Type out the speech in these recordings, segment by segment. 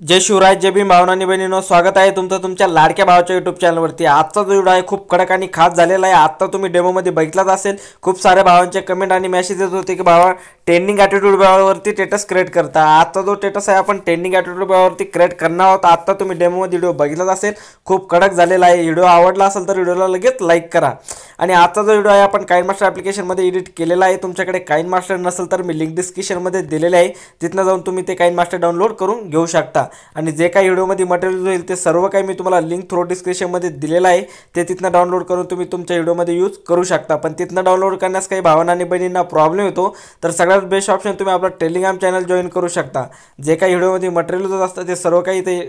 जय शिवराय, जय भीम भावनांनी बहिणींनो, स्वागत आहे तुमचं तुमच्या लाडक्या भावाच्या यूट्यूब चॅनलवरती। आजचा जो व्हिडिओ आहे खूप कडक आणि खास झालेला आहे। आता तुम्ही डेमोमध्ये बघितलाच असेल, खूप साऱ्या भावांचे कमेंट आणि मेसेज येत होते की भावा ट्रेंडिंग ॲटिट्यूड भावावरती स्टेटस क्रिएट करता। आजचा जो स्टेटस आहे आपण ट्रेंडिंग ॲटिट्यूड भावावरती क्रिएट करणार आहोत। आता तुम्ही डेमोमध्ये व्हिडिओ बघितलाच असेल, खूप कडक झालेला आहे। व्हिडिओ आवडला असेल तर व्हिडिओला लगेच लाईक करा। आणि आजचा जो व्हिडिओ आहे आपण काइनमास्टर ॲप्लिकेशनमध्ये एडिट केलेला आहे। तुमच्याकडे काइनमास्टर नसेल तर मी लिंक डिस्क्रिप्शनमध्ये दिलेले आहे, तिथनं जाऊन तुम्ही ते काइनमास्टर डाउनलोड करून घेऊ शकता। आणि जे काही व्हिडिओमध्ये मटेरियल होईल ते सर्व काही मी तुम्हाला लिंक थ्रू डिस्क्रिप्शनमध्ये दिलेलं आहे, ते तिथनं डाउनलोड करून तुम्ही तुमच्या व्हिडिओमध्ये यूज करू शकता। पण तिथनं डाउनलोड करण्यास काही भावांना आणि बहिणींना प्रॉब्लेम येतो, तर सगळ्यात बेस्ट ऑप्शन तुम्ही आपला टेलिग्राम चॅनल जॉईन करू शकता। जे काही व्हिडिओमध्ये मटेरियल होत असतं ते सर्व काही ते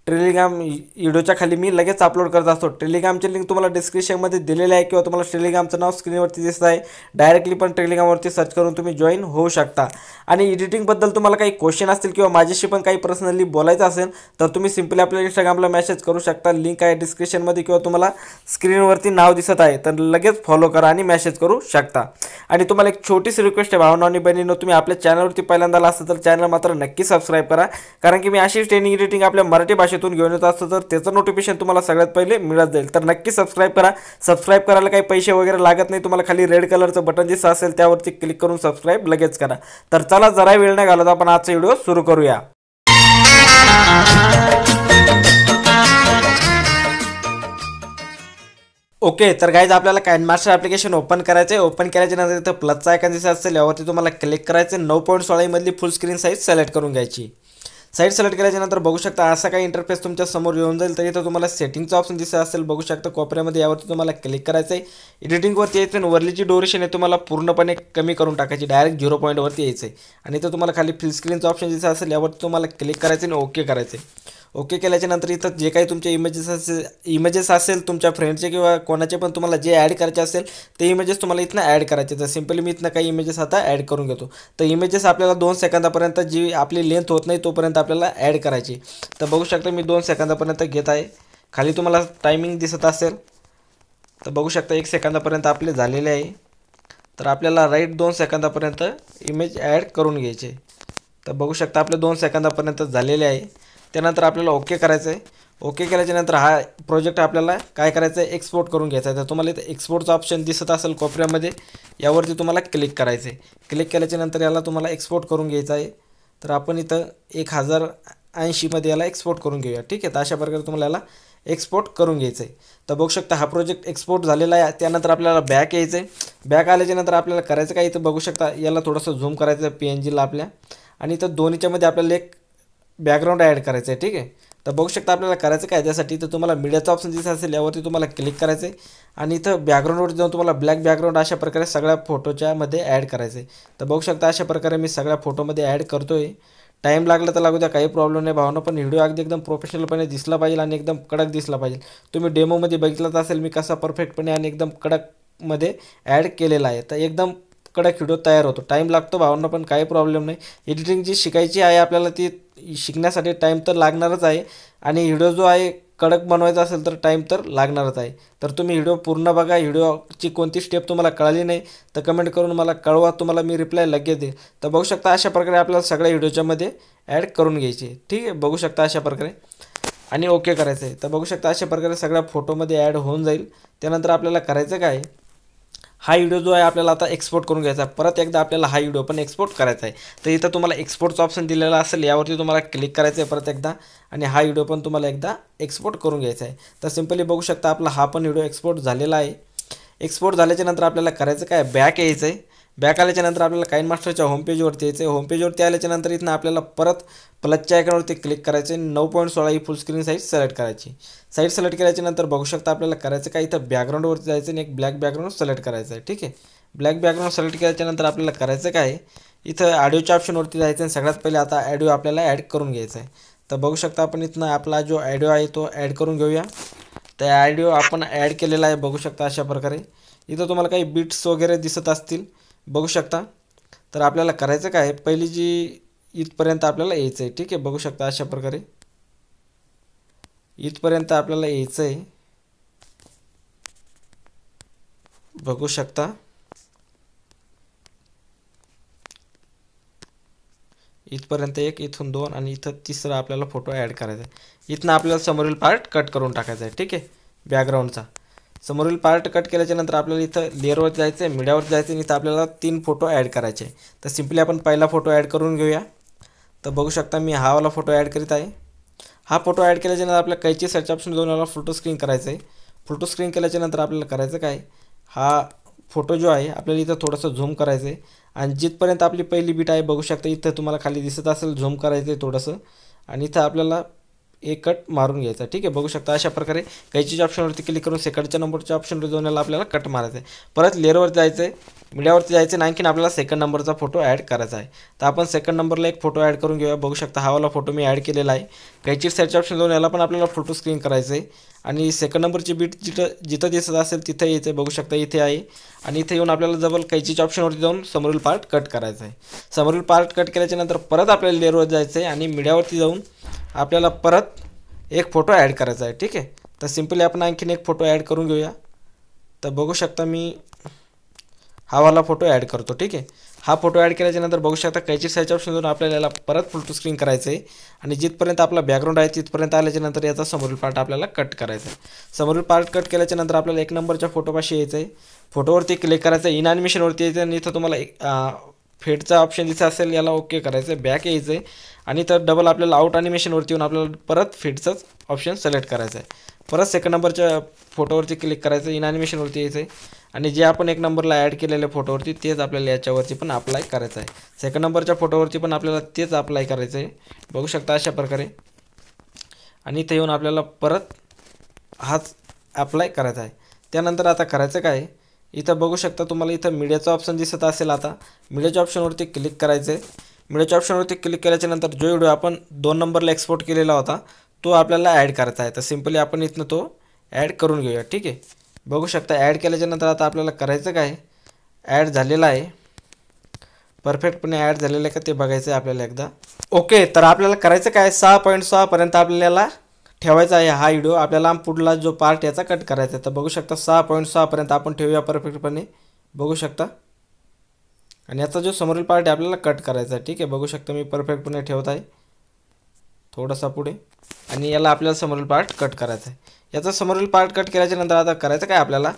टेलिग्राम व्हिडिओच्या खाली मी लगेच अपलोड करत असतो। टेलिग्रामची लिंक तुम्हाला डिस्क्रिप्शनमध्ये दिलेली आहे, किंवा तुम्हाला टेलिग्रामचं नाव स्क्रीनवरती दिसत आहे, डायरेक्टली पण टेलिग्रामवरती सर्च करून तुम्ही जॉईन होऊ शकता। आणि एडिटिंगबद्दल तुम्हाला काही क्वेश्चन असतील किंवा माझ्याशी पण काही पर्सनली बोलायचं असेल तर तुम्ही सिम्पली आपल्या इंस्टाग्रामला मेसेज करू शकता। लिंक आहे डिस्क्रिप्शनमध्ये, किंवा तुम्हाला स्क्रीनवरती नाव दिसत आहे तर लगेच फॉलो करा आणि मेसेज करू शकता। आणि तुम्हाला एक छोटीशी रिक्वेस्ट आहे भावना आणि बहिणींनो, तुम्ही आपल्या चॅनलवरती पहिल्यांदा आला असाल तर चॅनल मात्र नक्की सबस्क्राईब करा, कारण की मी अशीच ट्रेनिंग एडिटिंग आपल्या मराठी भाषेतून घेऊन येत असतो, तर त्याचं नोटिफिकेशन तुम्हाला सगळ्यात पहिले मिळत जाईल। तर नक्की सबस्क्राईब करा। सबस्क्राईब करायला काही पैसे वगैरे लागत नाही, तुम्हाला खाली रेड कलरचं बटन दिसत असेल त्यावरती क्लिक करून सबस्क्राईब लगेच करा। तर चला जरा वेळ नाही घालवता आपण आजचा व्हिडिओ सुरू करूया। ओके, तर गाइज आपल्याला काइनमास्टर ॲप्लिकेशन ओपन करायचं आहे। ओपन केल्याच्या नंतर इथं प्लसचा आयकॉन दिसत असेल, यावरती तुम्हाला क्लिक करायचं। 9.16 मधली फुल स्क्रीन साईज सिलेक्ट करून घ्यायची। साईड सिलेक्ट केल्याच्या नंतर बघू शकता असा काही इंटरफेस तुमच्या समोर येऊन जाईल। तर इथं तुम्हाला सेटिंगचा ऑप्शन दिसत असेल, बघू शकता कोपऱ्यामध्ये, यावरती तुम्हाला क्लिक करायचं आहे। एडिटिंगवरती यायचं आणि वरली जी ड्युरेशन आहे तुम्हाला पूर्णपणे कमी करून टाकायची, डायरेक्ट 0 पॉईंटवरती यायचं आहे। आणि इथं तुम्हाला खाली फिल स्क्रीनचा ऑप्शन दिसत असेल, यावरती तुम्हाला क्लिक करायचं आणि ओके करायचं आहे। ओके केल्याच्या नंतर इथं जे काही तुमचे इमेजेस असेल तुमच्या फ्रेंडचे किंवा कोणाचे पण तुम्हाला जे ॲड करायचे असेल ते इमेजेस तुम्हाला इथनं ॲड करायचे। तर सिम्पली मी इथनं काही इमेजेस आता ॲड करून घेतो। तर इमेजेस आपल्याला 2 सेकंदापर्यंत जी आपली लेंथ होत नाही तोपर्यंत आपल्याला ॲड करायची। तर बघू शकता मी 2 सेकंदापर्यंत घेत आहे। खाली तुम्हाला टायमिंग दिसत असेल, तर बघू शकता 1 सेकंदापर्यंत आपले झालेले आहे। तर आपल्याला राईट 2 सेकंदापर्यंत इमेज ॲड करून घ्यायचे। तर बघू शकता आपले 2 सेकंदापर्यंत झालेले आहे। त्यानंतर आपल्याला ओके करायचं आहे। ओके केल्याच्या नंतर हा प्रोजेक्ट आपल्याला काय करायचं आहे, एक्सपोर्ट करून घ्यायचा आहे। तर तुम्हाला इथं एक्सपोर्टचा ऑप्शन दिसत असेल कोपऱ्यामध्ये, यावरती तुम्हाला क्लिक करायचं आहे। क्लिक केल्याच्या नंतर याला तुम्हाला एक्सपोर्ट करून घ्यायचं आहे। तर आपण इथं 1080मध्ये याला एक्सपोर्ट करून घेऊया, ठीक आहे। तर अशा प्रकारे तुम्हाला याला एक्सपोर्ट करून घ्यायचं आहे। तर बघू शकता हा प्रोजेक्ट एक्सपोर्ट झालेला आहे। त्यानंतर आपल्याला बॅक यायचं आहे। बॅक आल्याच्या नंतर आपल्याला करायचं काय, इथं बघू शकता याला थोडंसं झूम करायचं आहे PNGला आपल्या, आणि इथं दोन्हीच्यामध्ये आपल्याला एक बॅकग्राऊंड ॲड करायचं आहे, ठीक आहे। तर बघू शकता आपल्याला करायचं काय, त्यासाठी तर तुम्हाला मीडियाचा ऑप्शन दिसत असेल, यावरती तुम्हाला क्लिक करायचं आहे। आणि इथं बॅकग्राऊंडवरती जाऊन तुम्हाला ब्लॅक बॅकग्राऊंड अशा प्रकारे सगळ्या फोटोच्या मध्ये ॲड करायचं आहे। तर बघू शकता अशा प्रकारे मी सगळ्या फोटोमध्ये ॲड करतो आहे। टाईम लागला तर लागू द्या, काही प्रॉब्लेम नाही भावना, पण व्हिडिओ अगदी एकदम प्रोफेशनलपणे दिसला पाहिजे आणि एकदम कडक दिसला पाहिजे। तुम्ही डेमोमध्ये बघितलंच असेल मी कसा परफेक्टपणे आणि एकदम कडकमध्ये ॲड केलेला आहे। तर एकदम कडक व्हिडिओ तयार होतो। टाईम लागतो भावना, पण काही प्रॉब्लेम नाही। एडिटिंग जी शिकायची आहे आपल्याला ती शिकण्यासाठी टाईम तर लागणारच आहे, आणि व्हिडिओ जो आहे कडक बनवायचा असेल तर टाईम तर लागणारच आहे। तर तुम्ही व्हिडिओ पूर्ण बघा। व्हिडिओची कोणती स्टेप तुम्हाला कळली नाही तर कमेंट करून मला कळवा, तुम्हाला मी रिप्लाय लगेच देईल। तर बघू शकता अशा प्रकारे आपल्याला सगळ्या व्हिडिओच्यामध्ये ॲड करून घ्यायची, ठीक आहे। बघू शकता अशा प्रकारे आणि ओके करायचं आहे। तर बघू शकता अशा प्रकारे सगळ्या फोटोमध्ये ॲड होऊन जाईल। त्यानंतर आपल्याला करायचं काय, हा व्हिडिओ जो आहे आपल्याला आता एक्सपोर्ट करून घ्यायचा आहे। परत एकदा आपल्याला हा व्हिडिओ पण एक्सपोर्ट करायचा आहे। तर इथं तुम्हाला एक्सपोर्टचा ऑप्शन दिलेला असेल, यावरती तुम्हाला क्लिक करायचं आहे परत एकदा, आणि हा व्हिडिओ पण तुम्हाला एकदा एक्सपोर्ट करून घ्यायचा आहे। तर सिम्पली बघू शकता आपला हा पण व्हिडिओ एक्सपोर्ट झालेला आहे। एक्सपोर्ट झाल्याच्या नंतर आपल्याला करायचं काय, बॅक यायचं आहे। बॅक आल्याच्या नंतर आपल्याला काइनमास्टरच्या होम पेजवरती यायचं आहे। होम पेजवरती आल्याच्या नंतर इथनं आपल्याला परत प्लसच्या आयकॉनवरती क्लिक करायचं आहे। 9.16 ही फुल स्क्रीन साईज सिलेक्ट करायची। साईड सिलेक्ट केल्याच्या नंतर बघू शकता आपल्याला करायचं काय, इथं बॅकग्राऊंडवरती जायचं आणि एक ब्लॅक बॅकग्राऊंड सिलेक्ट करायचं आहे, ठीक आहे। ब्लॅक बॅकग्राऊंड सिलेक्ट केल्याच्या नंतर आपल्याला करायचं काय, इथं ऑडिओच्या ऑप्शनवरती जायचं आणि सगळ्यात पहिले आता ऑडिओ आपल्याला ॲड करून घ्यायचा आहे। तर बघू शकता आपण इथनं आपला जो ऑडिओ आहे तो ॲड करून घेऊया। तर ऑडिओ आपण ॲड केलेला आहे, बघू शकता अशा प्रकारे। इथं तुम्हाला काही बीट्स वगैरे दिसत असतील, बघू शकता। तर आपल्याला करायचं काय, पहिली जी इथपर्यंत आपल्याला यायचं आहे, ठीक आहे। बघू शकता अशा प्रकारे इथपर्यंत आपल्याला यायचं आहे, बघू शकता। इथपर्यंत एक, इथून 2 आणि इथं तिसरा आपल्याला फोटो ॲड करायचा आहे. इथनं आपल्याला समोरील पार्ट कट करून टाकायचा आहे. ठीक आहे, बॅकग्राऊंडचा समोरील पार्ट कट केल्याच्यानंतर आपल्याला इथं लेअरवर जायचं आहे, मीडियावर जायचं आहे आणि इथं आपल्याला 3 फोटो ॲड करायचे आहे. तर सिम्पली आपण पहिला फोटो ॲड करून घेऊया. तर बघू शकता मी हा वाला फोटो ॲड करीत आहे. हा फोटो ॲड केल्याच्यानंतर आपल्या कैची सर्च ऑप्शन जाऊन याला फोटो स्क्रीन करायचं आहे. फोटो स्क्रीन केल्याच्यानंतर आपल्याला करायचं काय, हा फोटो जो आहे आपल्याला इथं थोडंसं झूम करायचं आहे आणि जिथपर्यंत आपली पहिली बीट आहे बघू शकता इथं तुम्हाला खाली दिसत असेल, झूम करायचं आहे थोडंसं आणि इथं आपल्याला एक कट मारून घ्यायचा. ठीक आहे, बघू शकता अशा प्रकारे कैचीच्या ऑप्शनवरती क्लिक करून सेकंडच्या नंबरच्या ऑप्शनवर जाऊन याला आपल्याला कट मारायचं आहे. परत लेअरवर जायचं आहे, मीडियावरती जायचं आहे आणि आणखीन आपल्याला सेकंड नंबरचा फोटो ॲड करायचा आहे. तर आपण सेकंड नंबरला एक फोटो ॲड करून घेऊया. बघू शकता हा वाला फोटो मी ॲड केलेला आहे. कैची सर्च ऑप्शन जाऊन याला पण आपल्याला फोटो स्क्रीन करायचं आहे आणि सेकंड नंबरची बीट जिथं दिसत असेल तिथं यायचं आहे. बघू शकता इथे आहे आणि इथे येऊन आपल्याला जवळ कैचीच्या ऑप्शनवरती जाऊन समोरील पार्ट कट करायचा आहे. समोरील पार्ट कट केल्याच्यानंतर परत आपल्याला लेअरवर जायचं आहे आणि मीडियावरती जाऊन आपल्याला परत एक फोटो ॲड करायचा आहे. ठीक आहे, तर सिम्पली आपण आणखीन एक फोटो ॲड करून घेऊया. तर बघू शकता मी हा वाला फोटो ॲड करतो. ठीक आहे, हा फोटो ॲड केल्याच्यानंतर बघू शकता कैची सर्च ऑप्शन जाऊन आपल्याला याला परत फोटो स्क्रीन करायचं आहे आणि जिथपर्यंत आपला बॅकग्राऊंड आहे तिथपर्यंत आल्याच्यानंतर याचा समोरील पार्ट आपल्याला कट करायचा आहे. समोरील पार्ट कट केल्याच्यानंतर आपल्याला एक नंबरच्या फोटोपाशी यायचं आहे. फोटोवरती क्लिक करायचं आहे, इन ॲनिमेशनवरती यायचं आणि इथं तुम्हाला फेडचा ऑप्शन दिसत असेल याला ओके करायचं आहे, बॅक यायचं आहे आणि तर डबल आपल्याला आउट ॲनिमेशनवरती येऊन आपल्याला परत फेडचाच ऑप्शन सिलेक्ट करायचा आहे. परत सेकंड नंबरच्या फोटोवरती क्लिक करायचं, इन ॲनिमेशनवरती यायचं आहे आणि जे आपण एक नंबरला ॲड केलेल्या फोटोवरती तेच आपल्याला याच्यावरती पण अप्लाय करायचं आहे. सेकंड नंबरच्या फोटोवरती पण आपल्याला तेच अप्लाय करायचं आहे. बघू शकता अशा प्रकारे आणि इथे येऊन आपल्याला परत हाच अप्लाय करायचा आहे. त्यानंतर आता करायचं काय, इथं बघू शकता तुम्हाला इथं मीडियाचा ऑप्शन दिसत असेल. आता मीडियाच्या ऑप्शनवरती क्लिक करायचं आहे. मीडियाच्या ऑप्शनवरती क्लिक केल्याच्यानंतर जो व्हिडिओ आपण 2 नंबरला एक्सपोर्ट केलेला होता तो आपल्याला ॲड करायचा आहे. तर सिम्पली आपण इथनं तो ॲड करून घेऊया. ठीक आहे, बघू शकता ॲड केल्याच्यानंतर आता आपल्याला करायचं काय, ॲड झालेला आहे, परफेक्टपणे ॲड झालेलं आहे का ते बघायचं आहे आपल्याला एकदा. ओके, तर आपल्याला करायचं काय 6.6 पर्यंत आपल्याला ठेवायचा आहे हा व्हिडिओ. आपल्याला पुढला जो पार्ट याचा कट करायचा आहे. तर बघू शकता 6.6 पर्यंत आपण ठेवूया परफेक्टपणे. बघू शकता आणि याचा जो समोरील पार्ट आहे आपल्याला कट करायचा आहे. ठीक आहे, बघू शकता मी परफेक्टपणे ठेवत आहे थोडासा पुढे आणि याला आपल्याला समोरील पार्ट कट करायचा आहे. याचा समोरील पार्ट कट केल्याच्यानंतर आता करायचं काय, आपल्याला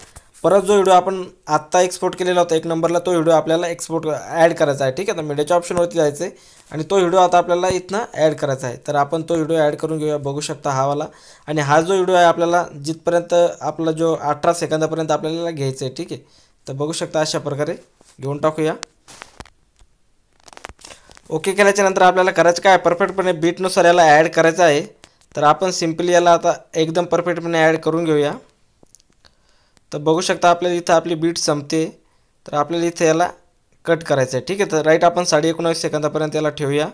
परत जो व्हिडिओ आपण आत्ता एक्सपोर्ट केलेला होता एक नंबरला तो व्हिडिओ आपल्याला एक्सपोर्ट ॲड करायचा आहे. ठीक आहे, तर मीडियाच्या ऑप्शनवरती जायचं आहे आणि तो व्हिडिओ आता आपल्याला इथनं ॲड करायचा आहे. तर आपण तो व्हिडिओ ॲड करून घेऊया. बघू शकता हा वाला आणि हा जो व्हिडिओ आहे आपल्याला जिथपर्यंत आपला जो 18 सेकंदापर्यंत आपल्याला घ्यायचं आहे. ठीक आहे, तर बघू शकता अशा प्रकारे घेऊन टाकूया. ओके केल्याच्यानंतर आपल्याला करायचं काय, परफेक्टपणे बीटनुसार याला ॲड करायचं आहे. तर आपण सिम्पली याला आता एकदम परफेक्टपणे ॲड करून घेऊया. तर बघू शकता आपल्याला इथं आपली बीट संपते. तर आपल्याला इथं याला कट करायचं आहे. ठीक आहे, तर राईट आपण 19.5 सेकंदापर्यंत याला ठेवूया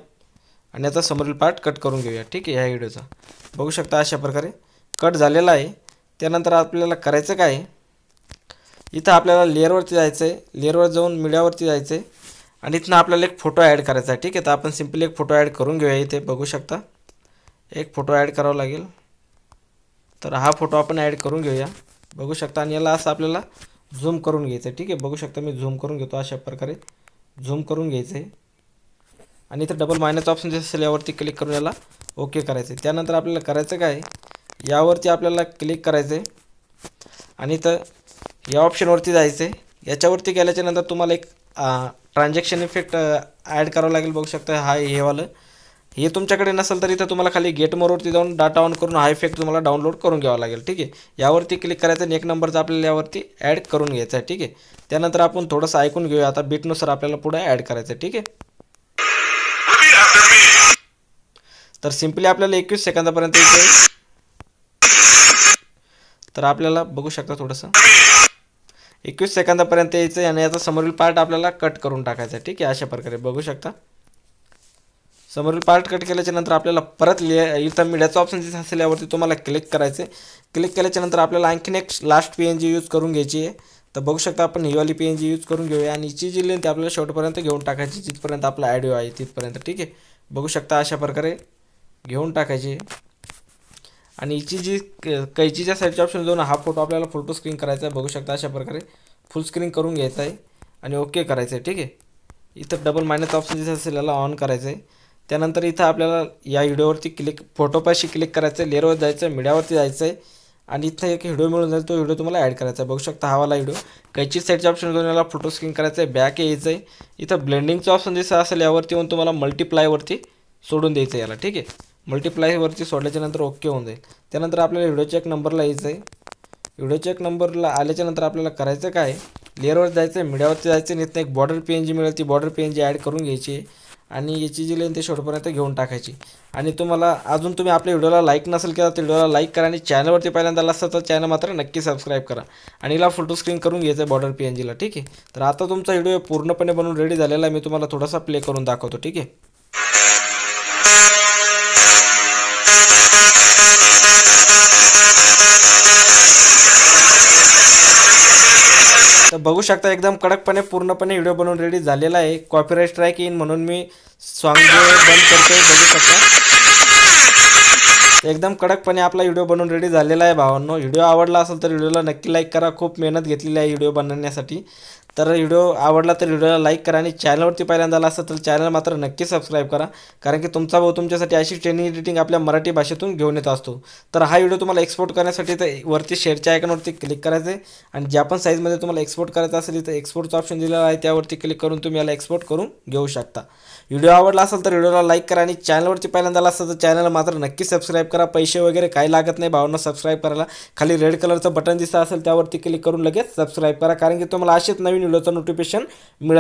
आणि याचा समोरील पार्ट कट करून घेऊया. ठीक आहे, ह्या व्हिडिओचा बघू शकता अशा प्रकारे कट झालेला आहे. त्यानंतर आपल्याला करायचं काय, इथं आपल्याला लेअरवरती जायचं आहे, लेअरवर जाऊन मीडियावरती जायचं आहे आणि इथनं आपल्याला एक फोटो ॲड करायचा आहे. ठीक आहे, तर आपण सिम्पली एक फोटो ॲड करून घेऊया. इथे बघू शकता एक फोटो ॲड करावा लागेल. तर हा फोटो आपण ॲड करून घेऊया. बघू शकता आणि याला असं आपल्याला झूम करून घ्यायचं आहे. ठीक आहे, बघू शकता मी झूम करून घेतो अशा प्रकारे झूम करून घ्यायचं आहे आणि इथं डबल मायनस ऑप्शन जे असेल यावरती क्लिक करून याला ओके करायचं आहे. त्यानंतर आपल्याला करायचं काय, यावरती आपल्याला क्लिक करायचं आहे आणि इथं या ऑप्शनवरती जायचं आहे. याच्यावरती गेल्याच्यानंतर तुम्हाला एक ट्रान्झॅक्शन इफेक्ट ॲड करावं लागेल. बघू शकता हा हे वालं, हे तुमच्याकडे नसेल तर इथं तुम्हाला खाली गेट मोडवरती जाऊन डाटा ऑन करून हा इफेक्ट तुम्हाला डाउनलोड करून घ्यावा लागेल. ठीक आहे, यावरती क्लिक करायचं आणि एक नंबरचा आपल्याला यावरती ॲड करून घ्यायचा आहे. ठीक आहे, त्यानंतर आपण थोडंसं ऐकून घेऊया. आता बीटनुसार आपल्याला पुढे ॲड करायचं आहे. ठीक आहे, तर सिम्पली आपल्याला 21 सेकंदापर्यंत यायचं. तर आपल्याला बघू शकता थोडंसं 21 सेकंदापर्यंत यायचं आणि याचा समोरील पार्ट आपल्याला कट करून टाकायचा आहे. ठीक आहे, अशा प्रकारे बघू शकता समोरील पार्ट कट केल्याच्यानंतर आपल्याला परत इथं मीडियाचा ऑप्शन दिसत असेल यावरती तुम्हाला क्लिक करायचं आहे. क्लिक केल्याच्यानंतर आपल्याला आणखीन एक लास्ट PNG यूज करून घ्यायची आहे. तर बघू शकता आपण ही वाली PNG यूज करून घेऊया आणि हिची जी लेंथ आपल्याला शेवटपर्यंत घेऊन टाकायची जिथपर्यंत आपला ऑडिओ आहे तिथपर्यंत. ठीक आहे, बघू शकता अशा प्रकारे घेऊन टाकायची आणि हिची जी कैचीच्या साईडच्या ऑप्शन जाऊन हा फोटो आपल्याला फोटो स्क्रीन करायचा आहे. बघू शकता अशा प्रकारे फुल स्क्रीन करून घ्यायचा आहे आणि ओके करायचं आहे. ठीक आहे, इथं डबल मायनस ऑप्शन दिसत असेल याला ऑन करायचं आहे. त्यानंतर इथं आपल्याला या व्हिडिओवरती फोटोपाशी क्लिक करायचं आहे, लेअरवर जायचं आहे, मीडियावरती जायचं आहे आणि इथं एक व्हिडिओ मिळून जाईल, तो व्हिडिओ तुम्हाला ॲड करायचा आहे. बघू शकता हा वाला व्हिडिओ. कैची साईडचा ऑप्शन घेऊन याला फोटो स्क्रीन करायचं आहे, बॅक यायचं आहे. इथं ब्लेंडिंगचं ऑप्शन दिसत असेल, यावरती येऊन तुम्हाला मल्टिप्लायवरती सोडून द्यायचं आहे याला. ठीक आहे, मल्टिप्लायवरती सोडल्याच्या नंतर ओके होऊन जाईल. त्यानंतर आपल्याला व्हिडिओच्या एक नंबरला यायचं आहे. व्हिडिओच्या एक नंबरला आल्याच्या नंतर आपल्याला करायचं काय, लेअरवर जायचं आहे, मीडियावरती जायचं आहे. इथं एक बॉर्डर PNG मिळेल, ती बॉर्डर PNG ॲड करून घ्यायची आहे आणि याची जी लेंथ ते शेवटपर्यंत घेऊन टाकायची. आणि तुम्हाला अजून तुम्ही आपल्या व्हिडिओला लाईक नसेल केला तर व्हिडिओला लाईक करा आणि चॅनलवरती पहिल्यांदा आला असेल तर चॅनल मात्र नक्की सबस्क्राईब करा आणि याला फोटो स्क्रीन करून घ्यायचं आहे बॉर्डर PNGला. ठीक आहे, तर आता तुमचा व्हिडिओ पूर्णपणे बनवून रेडी झालेला आहे. मी तुम्हाला थोडासा प्ले करून दाखवतो. ठीक आहे, तर बघू शकता एकदम कडकपणे पूर्णपणे व्हिडिओ बनवून रेडी झालेला आहे. कॉपीराइट स्ट्राईक येईन म्हणून मी सॉन्ग बंद करतोय. बघू शकता एकदम कडकपणे आपला व्हिडिओ बनवून रेडी झालेला आहे. भावांनो, व्हिडिओ आवडला असेल तर व्हिडिओला नक्की लाईक करा. खूप मेहनत घेतलेली आहे व्हिडिओ बनवण्यासाठी. तर व्हिडिओ आवडला तर व्हिडिओला लाईक करा आणि चॅनलवरती पहिल्यांदा आला असेल तर चॅनल मात्र नक्की सबस्क्राईब करा, कारण की तुमचा भाऊ तुमच्यासाठी अशी ट्रेनिंग एडिटिंग आपल्या मराठी भाषेतून घेऊन येत असतो. तर हा व्हिडिओ तुम्हाला एक्सपोर्ट करण्यासाठी तर वरती शेअरच्या आयकॉनवरती क्लिक करायचं आहे आणि ज्या पण साईजमध्ये तुम्हाला एक्सपोर्ट करायचं असेल तर एक्सपोर्टचा ऑप्शन दिलेला आहे, त्यावरती क्लिक करून तुम्ही याला एक्सपोर्ट करून घेऊ शकता. व्हिडिओ आवडला असेल तर व्हिडिओला लाईक करा आणि चॅनलवरती पहिल्यांदा आला असेल तर चॅनल मात्र नक्की सबस्क्राईब करा. पैसे वगैरे काही लागत नाही भावांना सबस्क्राईब करायला. खाली रेड कलरचं बटन दिसत असेल त्यावरती क्लिक करून लगेच सबस्क्राईब करा, कारण की तुम्हाला असेच नवीन व्हिडिओचं नोटिफिकेशन मिळत